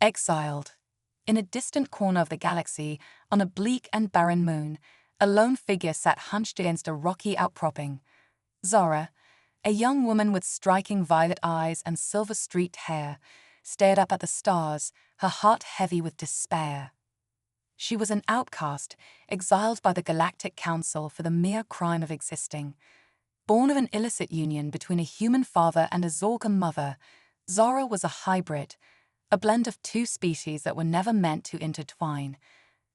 Exiled. In a distant corner of the galaxy, on a bleak and barren moon, a lone figure sat hunched against a rocky outcropping. Zara, a young woman with striking violet eyes and silver-streaked hair, stared up at the stars, her heart heavy with despair. She was an outcast, exiled by the Galactic Council for the mere crime of existing. Born of an illicit union between a human father and a Zorgan mother, Zara was a hybrid, a blend of two species that were never meant to intertwine.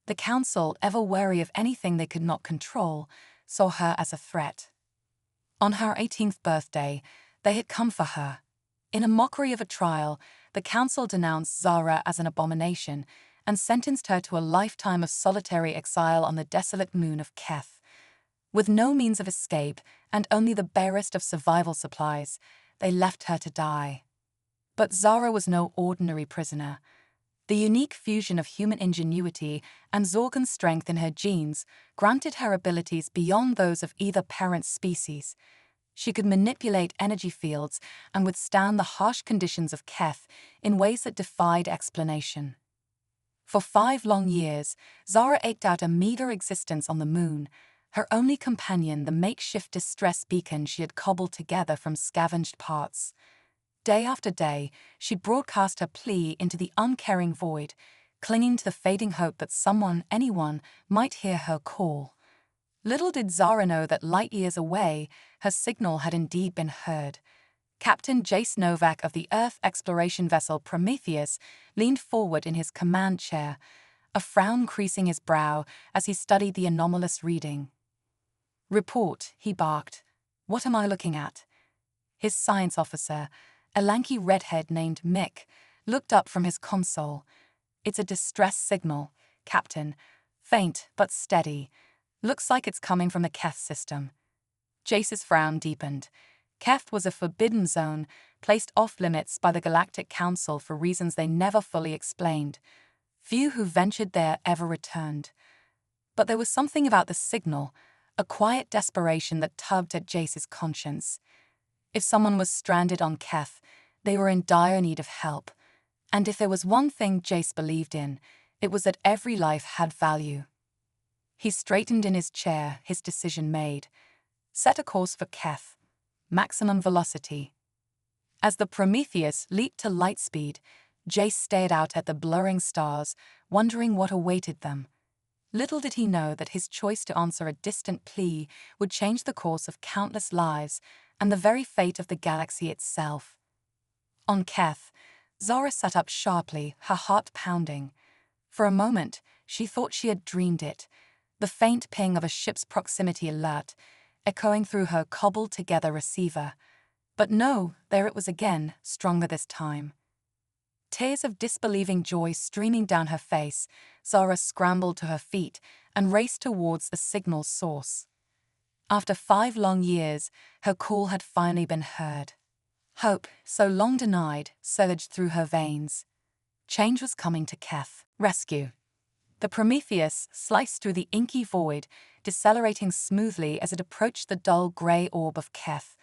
The Council, ever wary of anything they could not control, saw her as a threat. On her 18th birthday, they had come for her. In a mockery of a trial, the Council denounced Zara as an abomination and sentenced her to a lifetime of solitary exile on the desolate moon of Keth. With no means of escape and only the barest of survival supplies, they left her to die. But Zara was no ordinary prisoner. The unique fusion of human ingenuity and Zorgan strength in her genes granted her abilities beyond those of either parent species. She could manipulate energy fields and withstand the harsh conditions of Keth in ways that defied explanation. For 5 long years, Zara eked out a meager existence on the moon, her only companion the makeshift distress beacon she had cobbled together from scavenged parts. Day after day, she'd broadcast her plea into the uncaring void, clinging to the fading hope that someone, anyone, might hear her call. Little did Zara know that light years away, her signal had indeed been heard. Captain Jace Novak of the Earth exploration vessel Prometheus leaned forward in his command chair, a frown creasing his brow as he studied the anomalous reading. "Report," he barked. "What am I looking at?" His science officer, a lanky redhead named Mick, looked up from his console. "It's a distress signal, Captain. Faint but steady. Looks like it's coming from the Keth system." Jace's frown deepened. Keth was a forbidden zone, placed off-limits by the Galactic Council for reasons they never fully explained. Few who ventured there ever returned. But there was something about the signal, a quiet desperation that tugged at Jace's conscience. If someone was stranded on Keth, they were in dire need of help. And if there was one thing Jace believed in, it was that every life had value. He straightened in his chair, his decision made. Set a course for Keth. Maximum velocity. As the Prometheus leaped to light speed, Jace stared out at the blurring stars, wondering what awaited them. Little did he know that his choice to answer a distant plea would change the course of countless lives and the very fate of the galaxy itself. On Keth, Zara sat up sharply, her heart pounding. For a moment, she thought she had dreamed it, the faint ping of a ship's proximity alert, echoing through her cobbled-together receiver. But no, there it was again, stronger this time. Tears of disbelieving joy streaming down her face, Zara scrambled to her feet and raced towards the signal's source. After 5 long years, her call had finally been heard. Hope, so long denied, surged through her veins. Change was coming to Keth. Rescue. The Prometheus sliced through the inky void, decelerating smoothly as it approached the dull grey orb of Keth.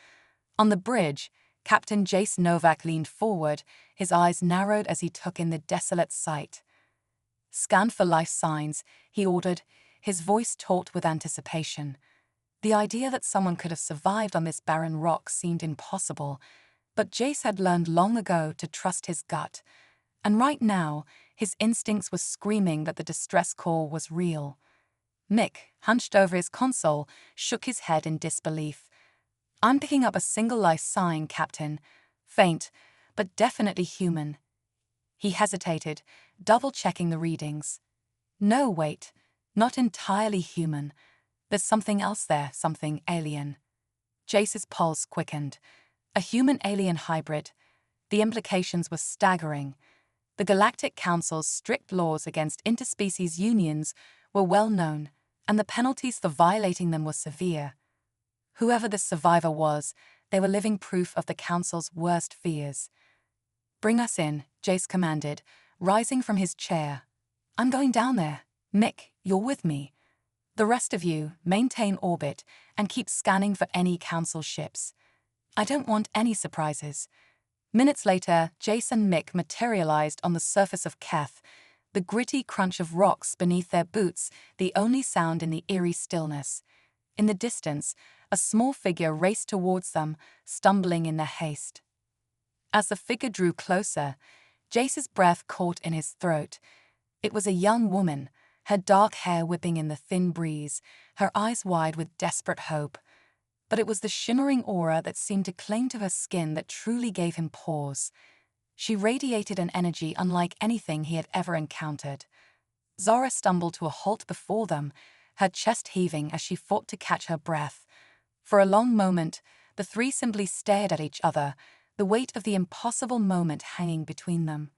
On the bridge, Captain Jace Novak leaned forward, his eyes narrowed as he took in the desolate sight. "Scan for life signs," he ordered, his voice taut with anticipation. The idea that someone could have survived on this barren rock seemed impossible, but Jace had learned long ago to trust his gut, and right now, his instincts were screaming that the distress call was real. Mick, hunched over his console, shook his head in disbelief. "I'm picking up a single life sign, Captain. Faint, but definitely human." He hesitated, double-checking the readings. "No, wait, not entirely human. There's something else there, something alien." Jace's pulse quickened. A human-alien hybrid. The implications were staggering. The Galactic Council's strict laws against interspecies unions were well known, and the penalties for violating them were severe. Whoever the survivor was, they were living proof of the Council's worst fears. "Bring us in," Jace commanded, rising from his chair. "I'm going down there. Mick, you're with me. The rest of you, maintain orbit and keep scanning for any Council ships. I don't want any surprises. Minutes later, Jace and Mick materialized on the surface of Keth, the gritty crunch of rocks beneath their boots the only sound in the eerie stillness. In the distance, a small figure raced towards them, stumbling in their haste. As the figure drew closer, Jace's breath caught in his throat. It was a young woman, her dark hair whipping in the thin breeze, her eyes wide with desperate hope. But it was the shimmering aura that seemed to cling to her skin that truly gave him pause. She radiated an energy unlike anything he had ever encountered. Zara stumbled to a halt before them, her chest heaving as she fought to catch her breath. For a long moment, the three simply stared at each other, the weight of the impossible moment hanging between them.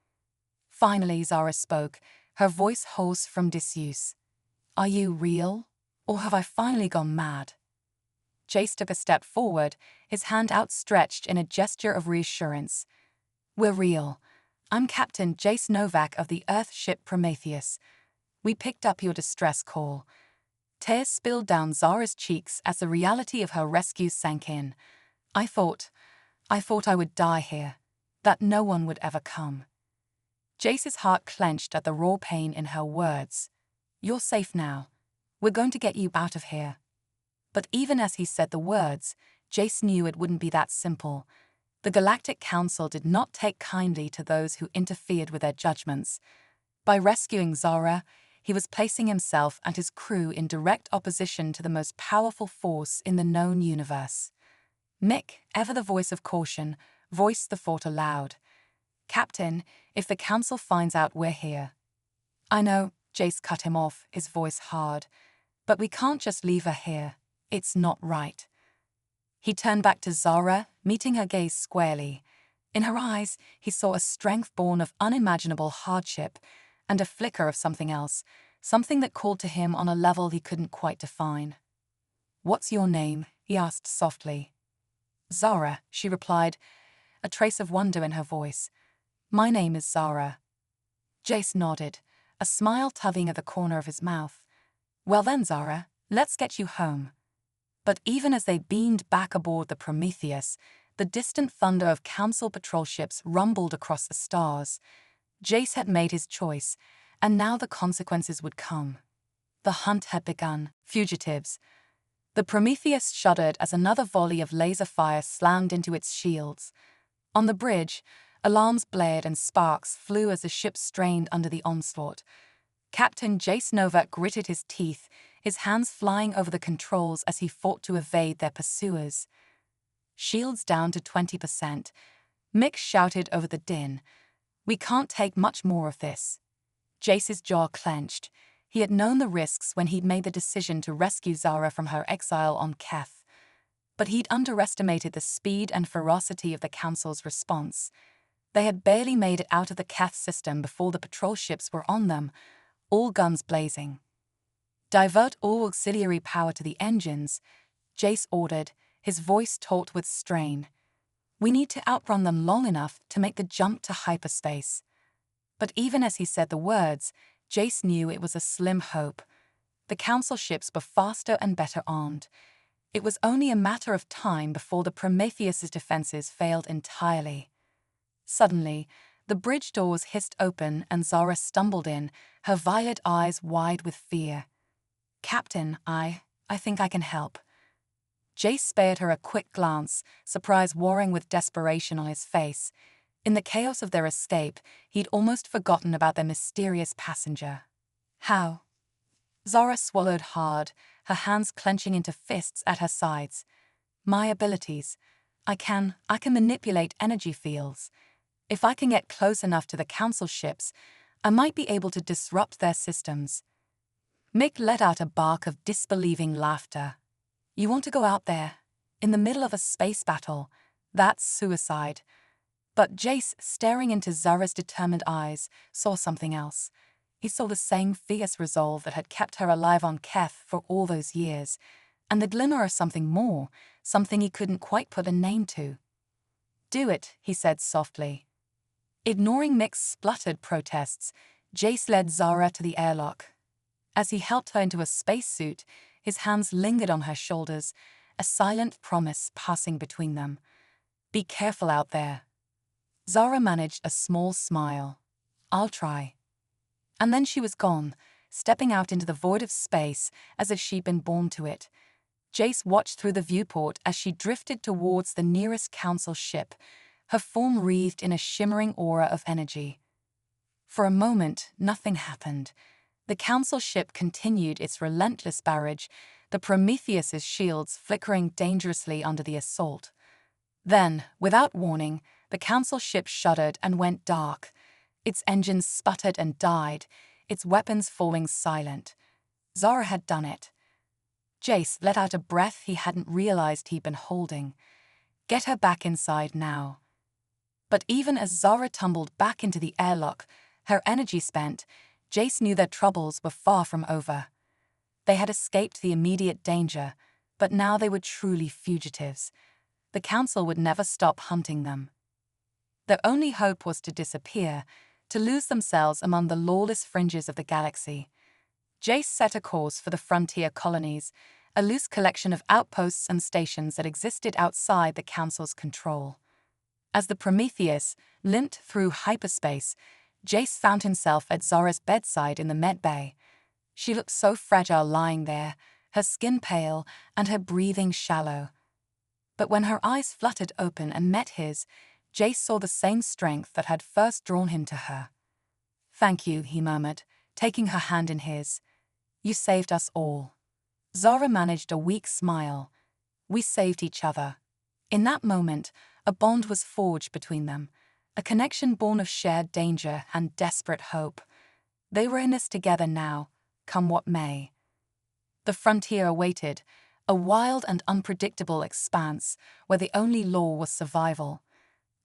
Finally, Zara spoke, her voice hoarse from disuse. "Are you real? Or have I finally gone mad?" Jace took a step forward, his hand outstretched in a gesture of reassurance. "We're real. I'm Captain Jace Novak of the Earth ship Prometheus. We picked up your distress call." Tears spilled down Zara's cheeks as the reality of her rescue sank in. I thought I would die here, that no one would ever come." Jace's heart clenched at the raw pain in her words. "You're safe now. We're going to get you out of here." But even as he said the words, Jace knew it wouldn't be that simple. The Galactic Council did not take kindly to those who interfered with their judgments. By rescuing Zara, he was placing himself and his crew in direct opposition to the most powerful force in the known universe. Mick, ever the voice of caution, voiced the thought aloud. "Captain, if the Council finds out we're here—" "I know," Jace cut him off, his voice hard. "But we can't just leave her here. It's not right." He turned back to Zara, meeting her gaze squarely. In her eyes, he saw a strength born of unimaginable hardship and a flicker of something else, something that called to him on a level he couldn't quite define. "What's your name?" he asked softly. "Zara," she replied, a trace of wonder in her voice. "My name is Zara." Jace nodded, a smile tugging at the corner of his mouth. "Well then, Zara, let's get you home." But even as they beamed back aboard the Prometheus, the distant thunder of Council patrol ships rumbled across the stars. Jace had made his choice, and now the consequences would come. The hunt had begun. Fugitives. The Prometheus shuddered as another volley of laser fire slammed into its shields. On the bridge, alarms blared and sparks flew as the ship strained under the onslaught. Captain Jace Novak gritted his teeth, his hands flying over the controls as he fought to evade their pursuers. "Shields down to 20%. Mick shouted over the din. "We can't take much more of this." Jace's jaw clenched. He had known the risks when he'd made the decision to rescue Zara from her exile on Keth. But he'd underestimated the speed and ferocity of the Council's response. They had barely made it out of the Keth system before the patrol ships were on them, all guns blazing. "Divert all auxiliary power to the engines," Jace ordered, his voice taut with strain. "We need to outrun them long enough to make the jump to hyperspace." But even as he said the words, Jace knew it was a slim hope. The Council ships were faster and better armed. It was only a matter of time before the Prometheus's defenses failed entirely. Suddenly, the bridge doors hissed open and Zara stumbled in, her violet eyes wide with fear. "Captain, I think I can help." Jace spared her a quick glance, surprise warring with desperation on his face. In the chaos of their escape, he'd almost forgotten about their mysterious passenger. "How?" Zara swallowed hard, her hands clenching into fists at her sides. "My abilities. I can manipulate energy fields. If I can get close enough to the Council ships, I might be able to disrupt their systems." Mick let out a bark of disbelieving laughter. "You want to go out there, in the middle of a space battle? That's suicide." But Jace, staring into Zara's determined eyes, saw something else. He saw the same fierce resolve that had kept her alive on Keth for all those years, and the glimmer of something more, something he couldn't quite put a name to. "Do it," he said softly. Ignoring Mick's spluttered protests, Jace led Zara to the airlock. As he helped her into a spacesuit, his hands lingered on her shoulders, a silent promise passing between them. "Be careful out there." Zara managed a small smile. "I'll try." And then she was gone, stepping out into the void of space as if she'd been born to it. Jace watched through the viewport as she drifted towards the nearest council ship, her form wreathed in a shimmering aura of energy. For a moment, nothing happened. The council ship continued its relentless barrage, the Prometheus's shields flickering dangerously under the assault. Then, without warning, the council ship shuddered and went dark. Its engines sputtered and died, its weapons falling silent. Zara had done it. Jace let out a breath he hadn't realized he'd been holding. Get her back inside now. But even as Zara tumbled back into the airlock, her energy spent, Jace knew their troubles were far from over. They had escaped the immediate danger, but now they were truly fugitives. The council would never stop hunting them. Their only hope was to disappear, to lose themselves among the lawless fringes of the galaxy. Jace set a course for the frontier colonies, a loose collection of outposts and stations that existed outside the council's control. As the Prometheus limped through hyperspace, Jace found himself at Zara's bedside in the med bay. She looked so fragile lying there, her skin pale and her breathing shallow. But when her eyes fluttered open and met his, Jace saw the same strength that had first drawn him to her. "Thank you," he murmured, taking her hand in his. "You saved us all." Zara managed a weak smile. "We saved each other." In that moment, a bond was forged between them, a connection born of shared danger and desperate hope. They were in this together now, come what may. The frontier awaited, a wild and unpredictable expanse where the only law was survival.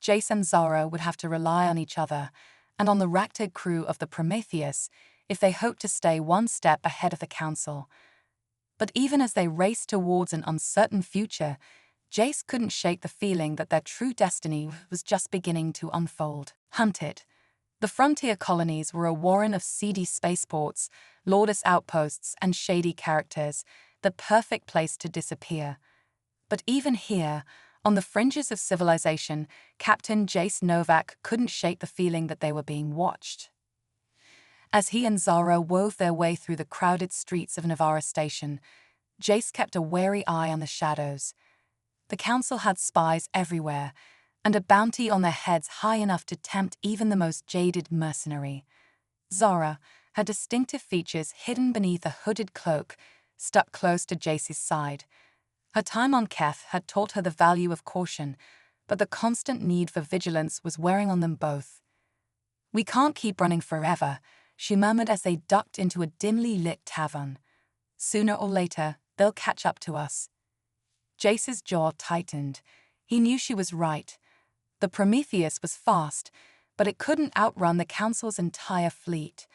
Jace and Zara would have to rely on each other and on the ragtag crew of the Prometheus if they hoped to stay one step ahead of the council. But even as they raced towards an uncertain future, Jace couldn't shake the feeling that their true destiny was just beginning to unfold. Hunted. The frontier colonies were a warren of seedy spaceports, lawless outposts, and shady characters, the perfect place to disappear. But even here, on the fringes of civilization, Captain Jace Novak couldn't shake the feeling that they were being watched. As he and Zara wove their way through the crowded streets of Navarra Station, Jace kept a wary eye on the shadows. The council had spies everywhere, and a bounty on their heads high enough to tempt even the most jaded mercenary. Zara, her distinctive features hidden beneath a hooded cloak, stuck close to Jace's side. Her time on Keth had taught her the value of caution, but the constant need for vigilance was wearing on them both. "We can't keep running forever," she murmured as they ducked into a dimly lit tavern. "Sooner or later, they'll catch up to us." Jace's jaw tightened. He knew she was right. The Prometheus was fast, but it couldn't outrun the council's entire fleet.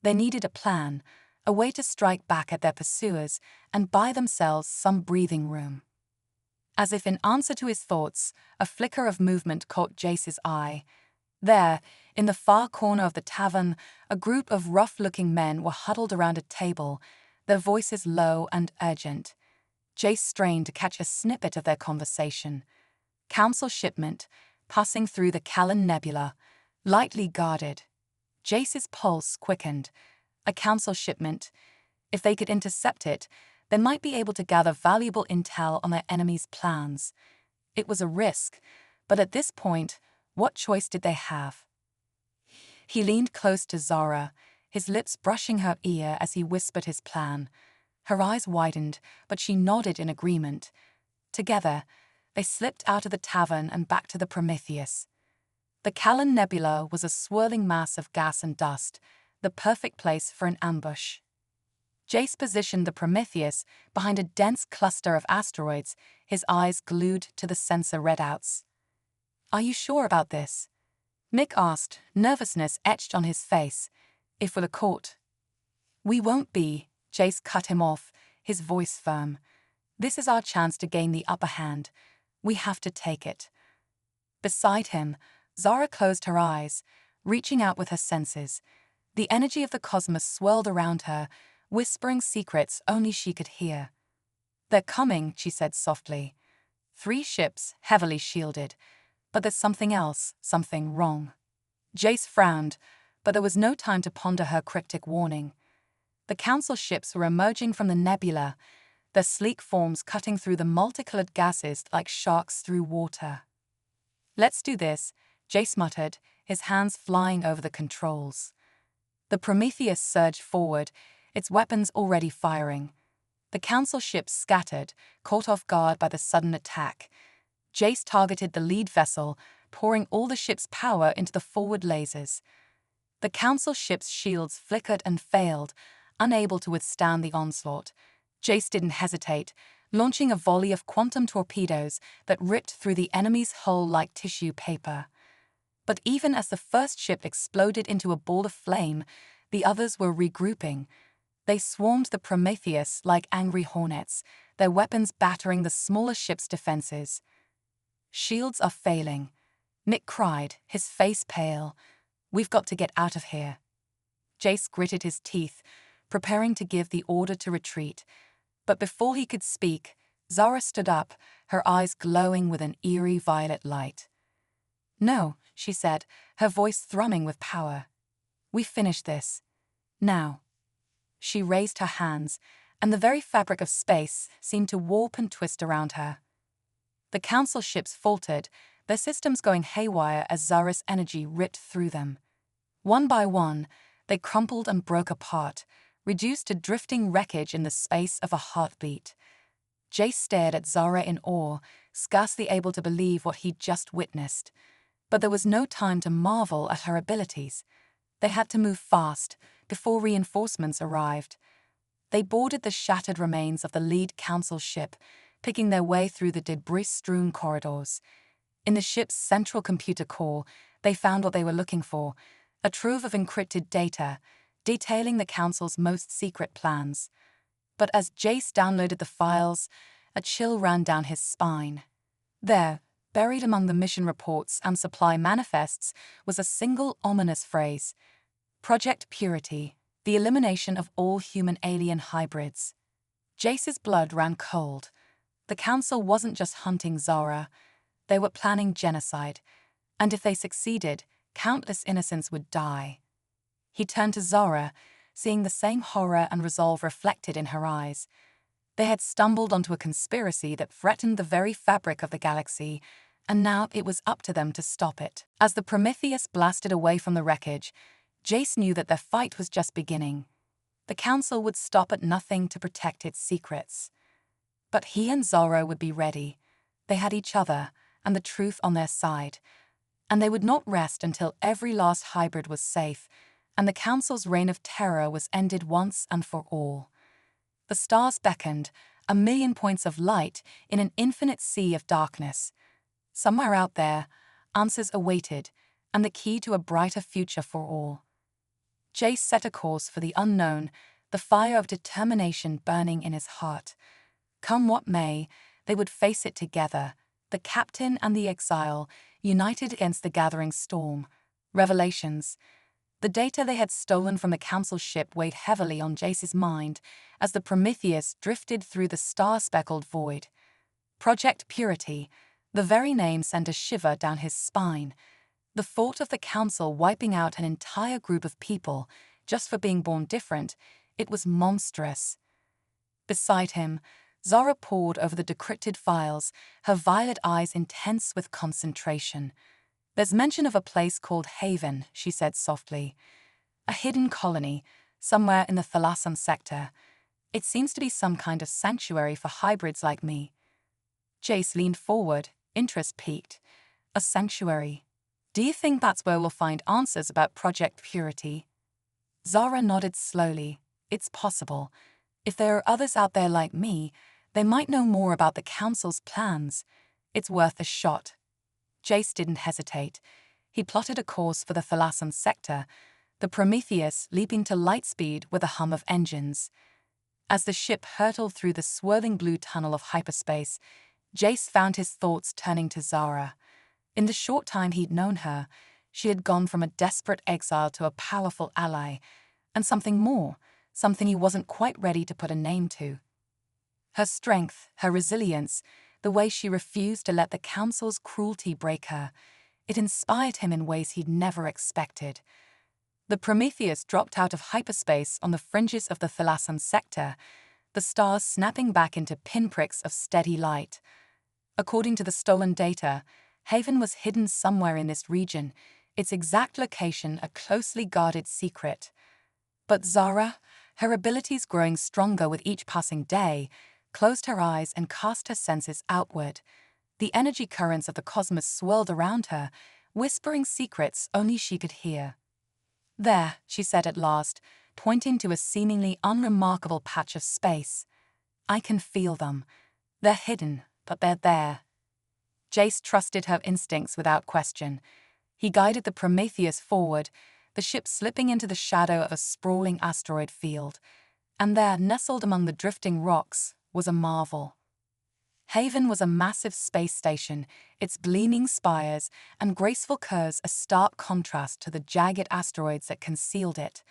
They needed a plan, a way to strike back at their pursuers and buy themselves some breathing room. As if in answer to his thoughts, a flicker of movement caught Jace's eye. There, in the far corner of the tavern, a group of rough-looking men were huddled around a table, their voices low and urgent. Jace strained to catch a snippet of their conversation. Council shipment, passing through the Callan Nebula, lightly guarded. Jace's pulse quickened. A council shipment. If they could intercept it, they might be able to gather valuable intel on their enemy's plans. It was a risk, but at this point, what choice did they have? He leaned close to Zara, his lips brushing her ear as he whispered his plan. Her eyes widened, but she nodded in agreement. Together, they slipped out of the tavern and back to the Prometheus. The Callan Nebula was a swirling mass of gas and dust, the perfect place for an ambush. Jace positioned the Prometheus behind a dense cluster of asteroids, his eyes glued to the sensor readouts. "Are you sure about this?" Mick asked, nervousness etched on his face. "If we're caught." "We won't be," Jace cut him off, his voice firm. "This is our chance to gain the upper hand. We have to take it." Beside him, Zara closed her eyes, reaching out with her senses. The energy of the cosmos swirled around her, whispering secrets only she could hear. "They're coming," she said softly. 3 ships, heavily shielded. But there's something else, something wrong. Jace frowned, but there was no time to ponder her cryptic warning. The council ships were emerging from the nebula, their sleek forms cutting through the multicolored gases like sharks through water. "Let's do this," Jace muttered, his hands flying over the controls. The Prometheus surged forward, its weapons already firing. The council ships scattered, caught off guard by the sudden attack. Jace targeted the lead vessel, pouring all the ship's power into the forward lasers. The council ship's shields flickered and failed, unable to withstand the onslaught. Jace didn't hesitate, launching a volley of quantum torpedoes that ripped through the enemy's hull like tissue paper. But even as the first ship exploded into a ball of flame, the others were regrouping. They swarmed the Prometheus like angry hornets, their weapons battering the smaller ship's defenses. "Shields are failing," Nick cried, his face pale. "We've got to get out of here." Jace gritted his teeth, preparing to give the order to retreat. But before he could speak, Zara stood up, her eyes glowing with an eerie violet light. "No," she said, her voice thrumming with power. "We finish this. Now." She raised her hands, and the very fabric of space seemed to warp and twist around her. The council ships faltered, their systems going haywire as Zara's energy ripped through them. One by one, they crumpled and broke apart, reduced to drifting wreckage in the space of a heartbeat. Jace stared at Zara in awe, scarcely able to believe what he'd just witnessed. But there was no time to marvel at her abilities. They had to move fast, before reinforcements arrived. They boarded the shattered remains of the lead council ship, picking their way through the debris-strewn corridors. In the ship's central computer core, they found what they were looking for, a trove of encrypted data, detailing the council's most secret plans. But as Jace downloaded the files, a chill ran down his spine. There, buried among the mission reports and supply manifests, was a single ominous phrase: Project Purity, the elimination of all human-alien hybrids. Jace's blood ran cold. The council wasn't just hunting Zara, they were planning genocide, and if they succeeded, countless innocents would die. He turned to Zara, seeing the same horror and resolve reflected in her eyes. They had stumbled onto a conspiracy that threatened the very fabric of the galaxy, and now it was up to them to stop it. As the Prometheus blasted away from the wreckage, Jace knew that their fight was just beginning. The council would stop at nothing to protect its secrets. But he and Zara would be ready. They had each other and the truth on their side. And they would not rest until every last hybrid was safe, and the council's reign of terror was ended once and for all. The stars beckoned, a million points of light in an infinite sea of darkness. Somewhere out there, answers awaited, and the key to a brighter future for all. Jace set a course for the unknown, the fire of determination burning in his heart. Come what may, they would face it together, the captain and the exile, united against the gathering storm. Revelations. The data they had stolen from the council ship weighed heavily on Jace's mind as the Prometheus drifted through the star-speckled void. Project Purity. The very name sent a shiver down his spine. The thought of the council wiping out an entire group of people just for being born different, it was monstrous. Beside him, Zara pored over the decrypted files, her violet eyes intense with concentration. "There's mention of a place called Haven," she said softly. "A hidden colony, somewhere in the Thalassan sector. It seems to be some kind of sanctuary for hybrids like me." Jace leaned forward, interest piqued. "A sanctuary? Do you think that's where we'll find answers about Project Purity?" Zara nodded slowly. "It's possible. If there are others out there like me, they might know more about the Council's plans. It's worth a shot." Jace didn't hesitate. He plotted a course for the Thalassan sector, the Prometheus leaping to light speed with a hum of engines. As the ship hurtled through the swirling blue tunnel of hyperspace, Jace found his thoughts turning to Zara. In the short time he'd known her, she had gone from a desperate exile to a powerful ally, and something more, something he wasn't quite ready to put a name to. Her strength, her resilience, the way she refused to let the Council's cruelty break her. It inspired him in ways he'd never expected. The Prometheus dropped out of hyperspace on the fringes of the Thalassan sector, the stars snapping back into pinpricks of steady light. According to the stolen data, Haven was hidden somewhere in this region, its exact location a closely guarded secret. But Zara, her abilities growing stronger with each passing day, closed her eyes and cast her senses outward. The energy currents of the cosmos swirled around her, whispering secrets only she could hear. "There," she said at last, pointing to a seemingly unremarkable patch of space. "I can feel them. They're hidden, but they're there." Jace trusted her instincts without question. He guided the Prometheus forward, the ship slipping into the shadow of a sprawling asteroid field. And there, nestled among the drifting rocks, was a marvel. Haven was a massive space station, its gleaming spires and graceful curves a stark contrast to the jagged asteroids that concealed it.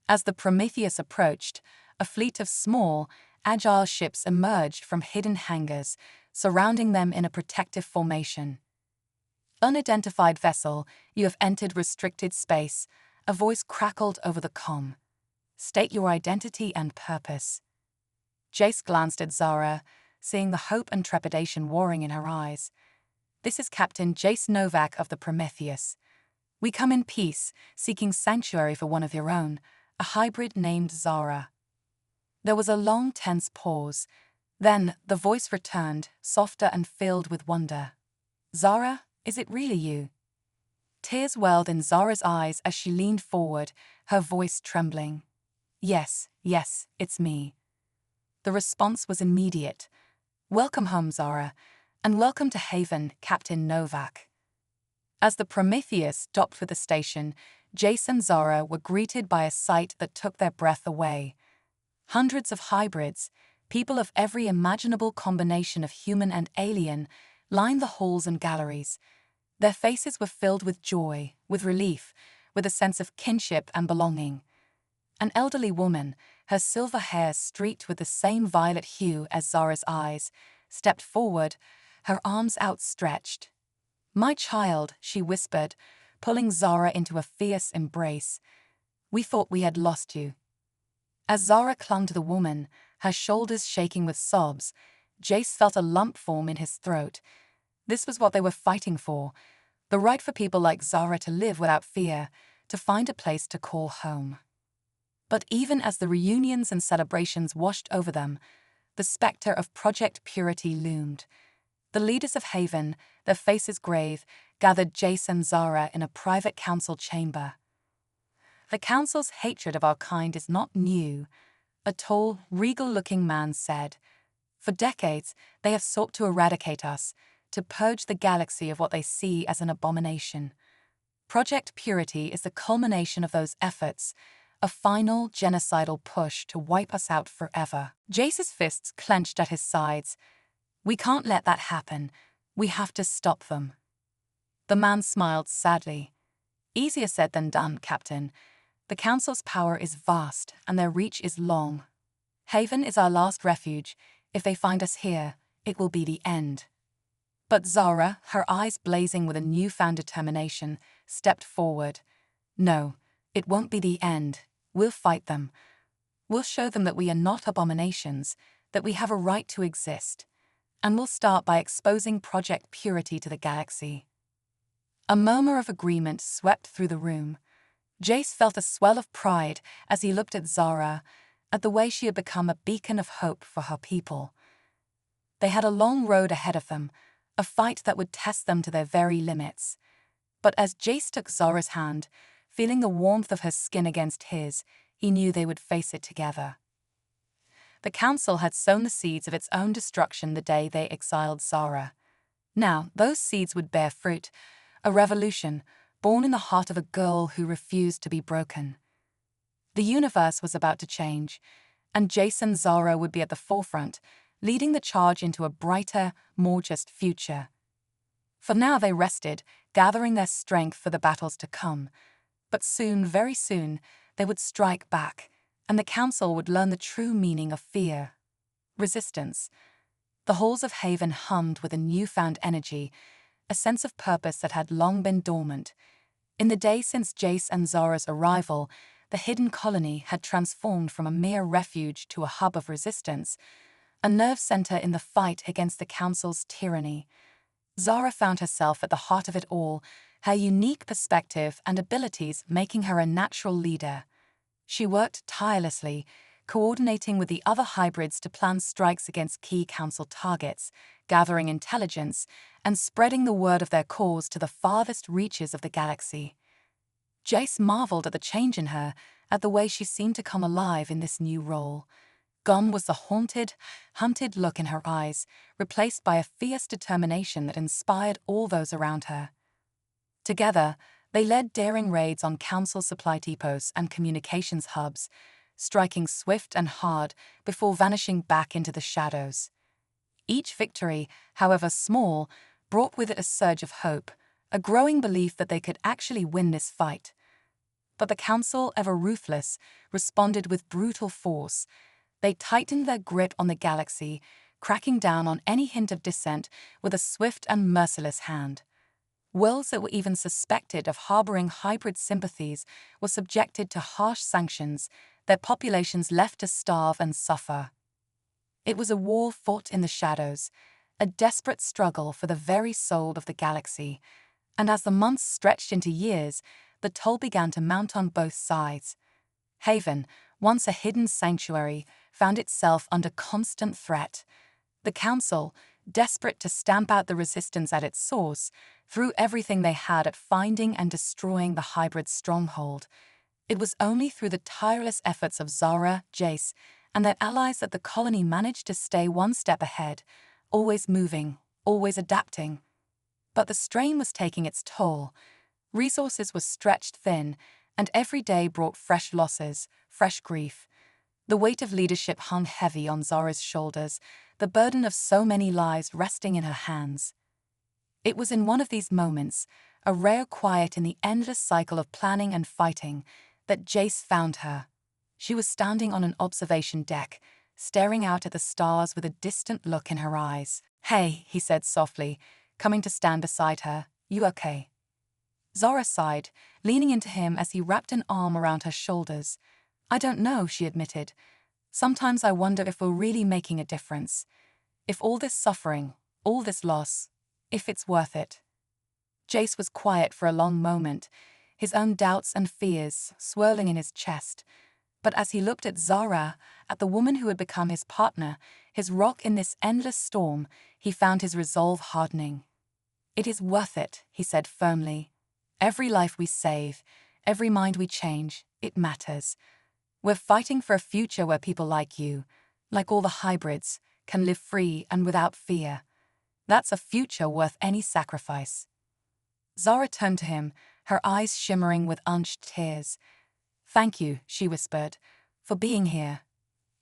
As the Prometheus approached, a fleet of small, agile ships emerged from hidden hangars, surrounding them in a protective formation. "Unidentified vessel, you have entered restricted space," a voice crackled over the comm. "State your identity and purpose." Jace glanced at Zara, seeing the hope and trepidation warring in her eyes. "This is Captain Jace Novak of the Prometheus. We come in peace, seeking sanctuary for one of your own, a hybrid named Zara." There was a long, tense pause. Then the voice returned, softer and filled with wonder. "Zara, is it really you?" Tears welled in Zara's eyes as she leaned forward, her voice trembling. Yes, it's me." The response was immediate. "Welcome home, Zara, and welcome to Haven, Captain Novak." As the Prometheus docked with the station, Jace and Zara were greeted by a sight that took their breath away. Hundreds of hybrids, people of every imaginable combination of human and alien, lined the halls and galleries. Their faces were filled with joy, with relief, with a sense of kinship and belonging. An elderly woman, her silver hair streaked with the same violet hue as Zara's eyes, stepped forward, her arms outstretched. "My child," she whispered, pulling Zara into a fierce embrace. "We thought we had lost you." As Zara clung to the woman, her shoulders shaking with sobs, Jace felt a lump form in his throat. This was what they were fighting for, the right for people like Zara to live without fear, to find a place to call home. But even as the reunions and celebrations washed over them, the specter of Project Purity loomed. The leaders of Haven, their faces grave, gathered Jace and Zara in a private council chamber. "The council's hatred of our kind is not new," a tall, regal-looking man said. "For decades, they have sought to eradicate us, to purge the galaxy of what they see as an abomination. Project Purity is the culmination of those efforts, a final genocidal push to wipe us out forever." Jace's fists clenched at his sides. "We can't let that happen. We have to stop them." The man smiled sadly. "Easier said than done, Captain. The Council's power is vast, and their reach is long. Haven is our last refuge. If they find us here, it will be the end." But Zara, her eyes blazing with a newfound determination, stepped forward. "No, it won't be the end. We'll fight them. We'll show them that we are not abominations, that we have a right to exist. And we'll start by exposing Project Purity to the galaxy." A murmur of agreement swept through the room. Jace felt a swell of pride as he looked at Zara, at the way she had become a beacon of hope for her people. They had a long road ahead of them, a fight that would test them to their very limits. But as Jace took Zara's hand, feeling the warmth of her skin against his, he knew they would face it together. The Council had sown the seeds of its own destruction the day they exiled Zara. Now, those seeds would bear fruit, a revolution, born in the heart of a girl who refused to be broken. The universe was about to change, and Jace and Zara would be at the forefront, leading the charge into a brighter, more just future. For now they rested, gathering their strength for the battles to come. But soon, very soon, they would strike back, and the Council would learn the true meaning of fear. Resistance. The halls of Haven hummed with a newfound energy, a sense of purpose that had long been dormant. In the days since Jace and Zara's arrival, the hidden colony had transformed from a mere refuge to a hub of resistance, a nerve center in the fight against the Council's tyranny. Zara found herself at the heart of it all, her unique perspective and abilities making her a natural leader. She worked tirelessly, coordinating with the other hybrids to plan strikes against key Council targets, gathering intelligence, and spreading the word of their cause to the farthest reaches of the galaxy. Jace marveled at the change in her, at the way she seemed to come alive in this new role. Gone was the haunted, hunted look in her eyes, replaced by a fierce determination that inspired all those around her. Together, they led daring raids on Council supply depots and communications hubs, striking swift and hard before vanishing back into the shadows. Each victory, however small, brought with it a surge of hope, a growing belief that they could actually win this fight. But the Council, ever ruthless, responded with brutal force. They tightened their grip on the galaxy, cracking down on any hint of dissent with a swift and merciless hand. Worlds that were even suspected of harboring hybrid sympathies were subjected to harsh sanctions, their populations left to starve and suffer. It was a war fought in the shadows, a desperate struggle for the very soul of the galaxy, and as the months stretched into years, the toll began to mount on both sides. Haven, once a hidden sanctuary, found itself under constant threat. The Council, desperate to stamp out the resistance at its source, threw everything they had at finding and destroying the hybrid stronghold. It was only through the tireless efforts of Zara, Jace, and their allies that the colony managed to stay one step ahead, always moving, always adapting. But the strain was taking its toll. Resources were stretched thin, and every day brought fresh losses, fresh grief. The weight of leadership hung heavy on Zara's shoulders, the burden of so many lives resting in her hands. It was in one of these moments, a rare quiet in the endless cycle of planning and fighting, that Jace found her. She was standing on an observation deck, staring out at the stars with a distant look in her eyes. "Hey," he said softly, coming to stand beside her. "You okay?" Zara sighed, leaning into him as he wrapped an arm around her shoulders. "I don't know," she admitted. "Sometimes I wonder if we're really making a difference. If all this suffering, all this loss, if it's worth it." Jace was quiet for a long moment, his own doubts and fears swirling in his chest. But as he looked at Zara, at the woman who had become his partner, his rock in this endless storm, he found his resolve hardening. "It is worth it," he said firmly. "Every life we save, every mind we change, it matters. We're fighting for a future where people like you, like all the hybrids, can live free and without fear. That's a future worth any sacrifice." Zara turned to him, her eyes shimmering with unshed tears. "Thank you," she whispered, "for being here,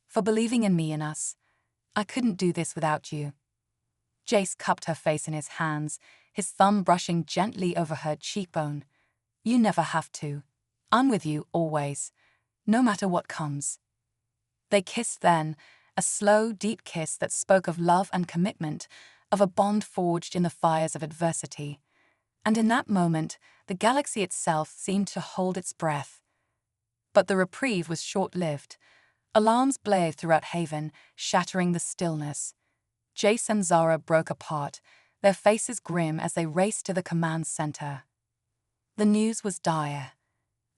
for believing in me and us. I couldn't do this without you." Jace cupped her face in his hands, his thumb brushing gently over her cheekbone. "You never have to. I'm with you always, no matter what comes." They kissed then, a slow, deep kiss that spoke of love and commitment, of a bond forged in the fires of adversity. And in that moment, the galaxy itself seemed to hold its breath. But the reprieve was short-lived. Alarms blared throughout Haven, shattering the stillness. Jace and Zara broke apart, their faces grim as they raced to the command center. The news was dire.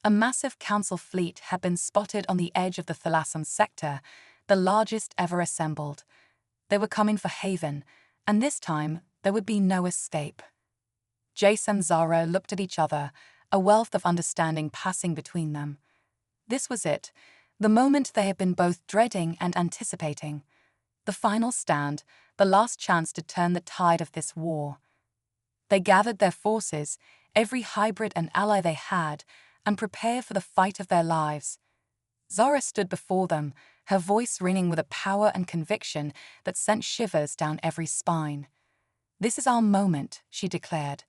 A massive Council fleet had been spotted on the edge of the Thalassan sector, the largest ever assembled. They were coming for Haven, and this time there would be no escape. Jace and Zara looked at each other, a wealth of understanding passing between them. This was it, the moment they had been both dreading and anticipating. The final stand, the last chance to turn the tide of this war. They gathered their forces, every hybrid and ally they had, and prepared for the fight of their lives. Zara stood before them, her voice ringing with a power and conviction that sent shivers down every spine. "This is our moment," she declared.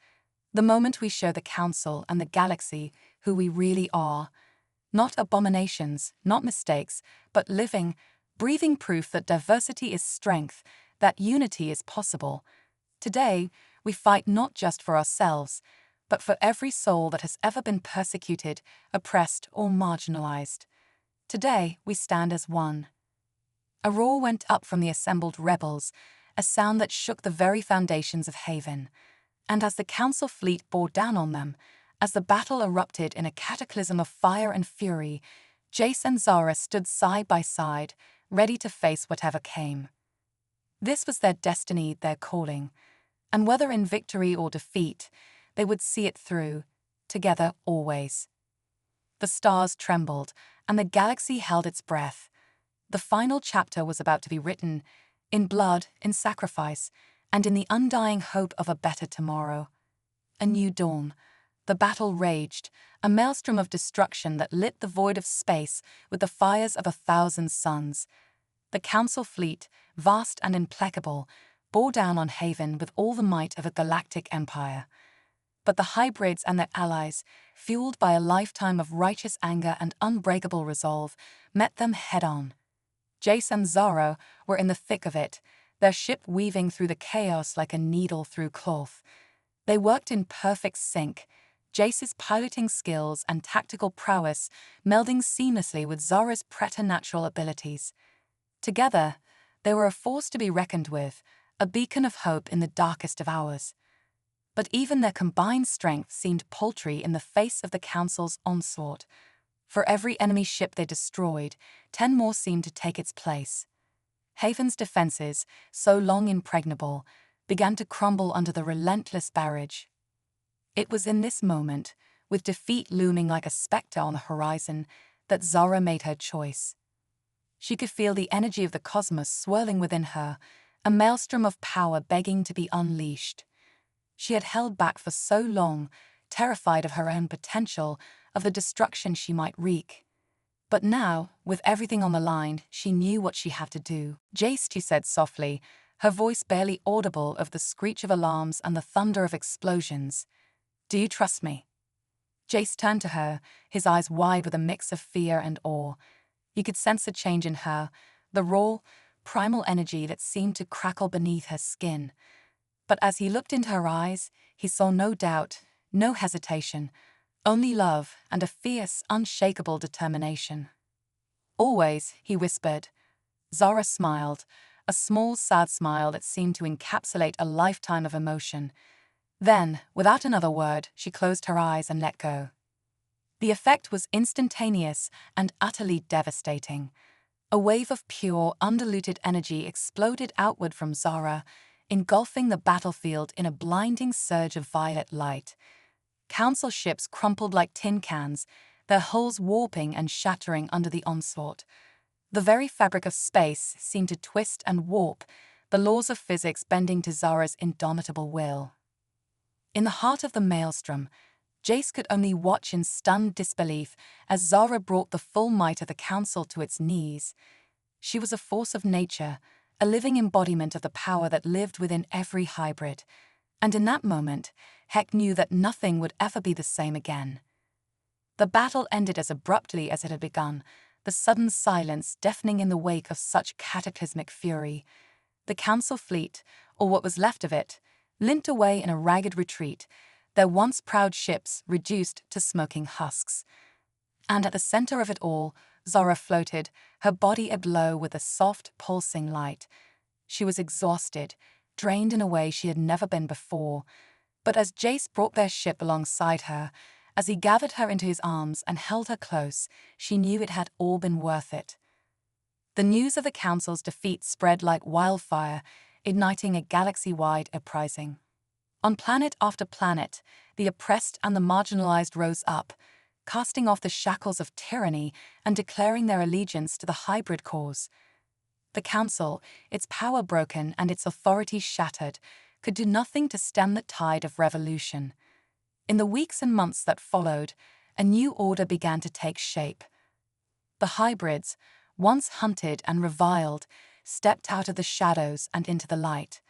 "The moment we show the Council and the galaxy who we really are. Not abominations, not mistakes, but living, breathing proof that diversity is strength, that unity is possible. Today, we fight not just for ourselves, but for every soul that has ever been persecuted, oppressed, or marginalized. Today, we stand as one. A roar went up from the assembled rebels, a sound that shook the very foundations of Haven. And as the Council fleet bore down on them, as the battle erupted in a cataclysm of fire and fury, Jace and Zara stood side by side, ready to face whatever came. This was their destiny, their calling, and whether in victory or defeat, they would see it through, together always. The stars trembled, and the galaxy held its breath. The final chapter was about to be written, in blood, in sacrifice, and in the undying hope of a better tomorrow. A new dawn. The battle raged, a maelstrom of destruction that lit the void of space with the fires of 1,000 suns. The Council fleet, vast and implacable, bore down on Haven with all the might of a galactic empire. But the hybrids and their allies, fueled by a lifetime of righteous anger and unbreakable resolve, met them head-on. Jace and Zara were in the thick of it, their ship weaving through the chaos like a needle through cloth. They worked in perfect sync, Jace's piloting skills and tactical prowess melding seamlessly with Zara's preternatural abilities. Together, they were a force to be reckoned with, a beacon of hope in the darkest of hours. But even their combined strength seemed paltry in the face of the Council's onslaught. For every enemy ship they destroyed, 10 more seemed to take its place. Haven's defenses, so long impregnable, began to crumble under the relentless barrage. It was in this moment, with defeat looming like a specter on the horizon, that Zara made her choice. She could feel the energy of the cosmos swirling within her, a maelstrom of power begging to be unleashed. She had held back for so long, terrified of her own potential, of the destruction she might wreak. But now, with everything on the line, she knew what she had to do. "Jace," she said softly, her voice barely audible of the screech of alarms and the thunder of explosions. "Do you trust me?" Jace turned to her, his eyes wide with a mix of fear and awe. You could sense a change in her, the raw, primal energy that seemed to crackle beneath her skin. But as he looked into her eyes, he saw no doubt, no hesitation, only love and a fierce, unshakable determination. "Always," he whispered. Zara smiled, a small, sad smile that seemed to encapsulate a lifetime of emotion. Then, without another word, she closed her eyes and let go. The effect was instantaneous and utterly devastating. A wave of pure, undiluted energy exploded outward from Zara, engulfing the battlefield in a blinding surge of violet light. Council ships crumpled like tin cans, their hulls warping and shattering under the onslaught. The very fabric of space seemed to twist and warp, the laws of physics bending to Zara's indomitable will. In the heart of the maelstrom, Jace could only watch in stunned disbelief as Zara brought the full might of the Council to its knees. She was a force of nature, a living embodiment of the power that lived within every hybrid. And in that moment, Heck knew that nothing would ever be the same again. The battle ended as abruptly as it had begun, the sudden silence deafening in the wake of such cataclysmic fury. The Council fleet, or what was left of it, limped away in a ragged retreat, their once proud ships reduced to smoking husks. And at the center of it all, Zara floated, her body aglow with a soft, pulsing light. She was exhausted, drained in a way she had never been before. But as Jace brought their ship alongside her, as he gathered her into his arms and held her close, she knew it had all been worth it. The news of the Council's defeat spread like wildfire, igniting a galaxy-wide uprising. On planet after planet, the oppressed and the marginalized rose up, casting off the shackles of tyranny and declaring their allegiance to the hybrid cause. The Council, its power broken and its authority shattered, could do nothing to stem the tide of revolution. In the weeks and months that followed, a new order began to take shape. The hybrids, once hunted and reviled, stepped out of the shadows and into the light.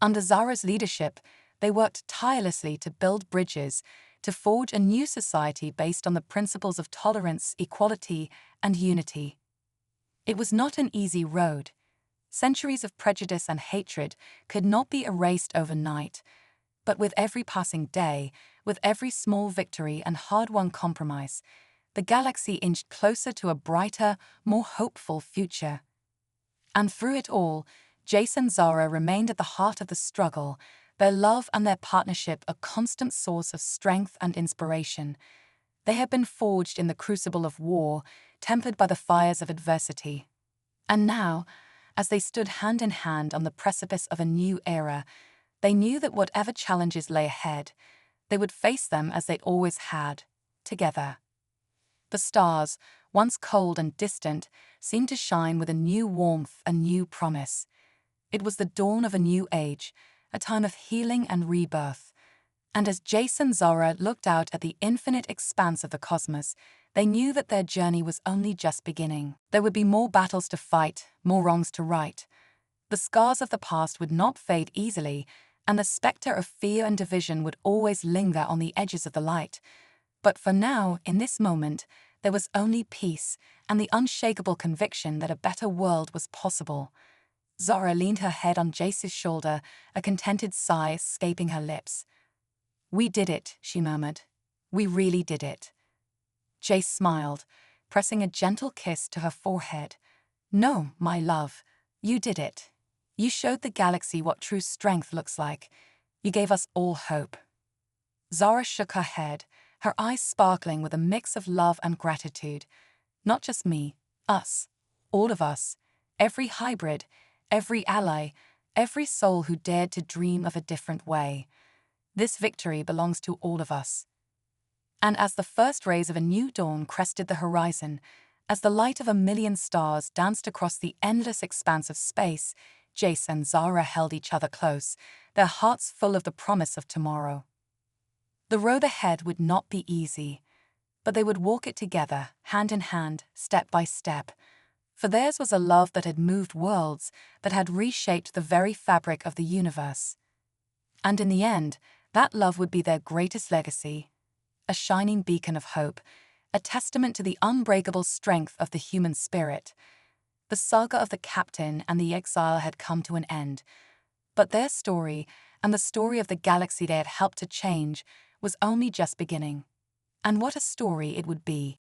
Under Zara's leadership, they worked tirelessly to build bridges, to forge a new society based on the principles of tolerance, equality, and unity. It was not an easy road. Centuries of prejudice and hatred could not be erased overnight, but with every passing day, with every small victory and hard-won compromise, the galaxy inched closer to a brighter, more hopeful future. And through it all, Jace and Zara remained at the heart of the struggle, their love and their partnership a constant source of strength and inspiration. They had been forged in the crucible of war, tempered by the fires of adversity. And now, as they stood hand in hand on the precipice of a new era, they knew that whatever challenges lay ahead, they would face them as they'd always had, together. The stars, once cold and distant, seemed to shine with a new warmth, a new promise. It was the dawn of a new age, a time of healing and rebirth. And as Jace and Zara looked out at the infinite expanse of the cosmos, they knew that their journey was only just beginning. There would be more battles to fight, more wrongs to right. The scars of the past would not fade easily, and the specter of fear and division would always linger on the edges of the light. But for now, in this moment, there was only peace and the unshakable conviction that a better world was possible. Zara leaned her head on Jace's shoulder, a contented sigh escaping her lips. "We did it," she murmured. "We really did it." Jace smiled, pressing a gentle kiss to her forehead. "No, my love, you did it. You showed the galaxy what true strength looks like. You gave us all hope." Zara shook her head, her eyes sparkling with a mix of love and gratitude. "Not just me, us, all of us, every hybrid, every ally, every soul who dared to dream of a different way. This victory belongs to all of us." And as the first rays of a new dawn crested the horizon, as the light of a million stars danced across the endless expanse of space, Jace and Zara held each other close, their hearts full of the promise of tomorrow. The road ahead would not be easy, but they would walk it together, hand in hand, step by step. For theirs was a love that had moved worlds, that had reshaped the very fabric of the universe. And in the end, that love would be their greatest legacy, a shining beacon of hope, a testament to the unbreakable strength of the human spirit. The saga of the captain and the exile had come to an end, but their story, and the story of the galaxy they had helped to change, was only just beginning. And what a story it would be.